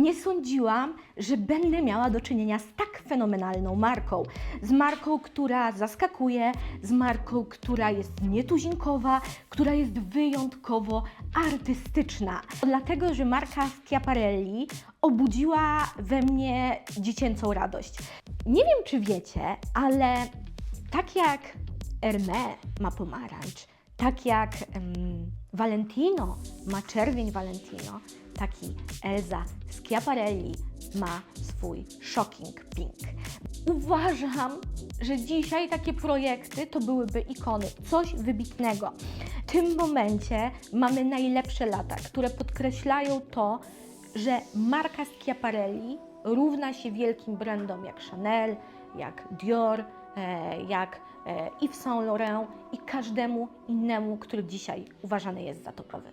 Nie sądziłam, że będę miała do czynienia z tak fenomenalną marką. Z marką, która zaskakuje, z marką, która jest nietuzinkowa, która jest wyjątkowo artystyczna. Dlatego, że marka Schiaparelli obudziła we mnie dziecięcą radość. Nie wiem, czy wiecie, ale tak jak Hermès ma pomarańcz, tak jak Valentino ma czerwień Valentino, taki Elza Schiaparelli ma swój shocking pink. Uważam, że dzisiaj takie projekty to byłyby ikony, coś wybitnego. W tym momencie mamy najlepsze lata, które podkreślają to, że marka Schiaparelli równa się wielkim brandom jak Chanel, jak Dior, jak Yves Saint Laurent i każdemu innemu, który dzisiaj uważany jest za topowy.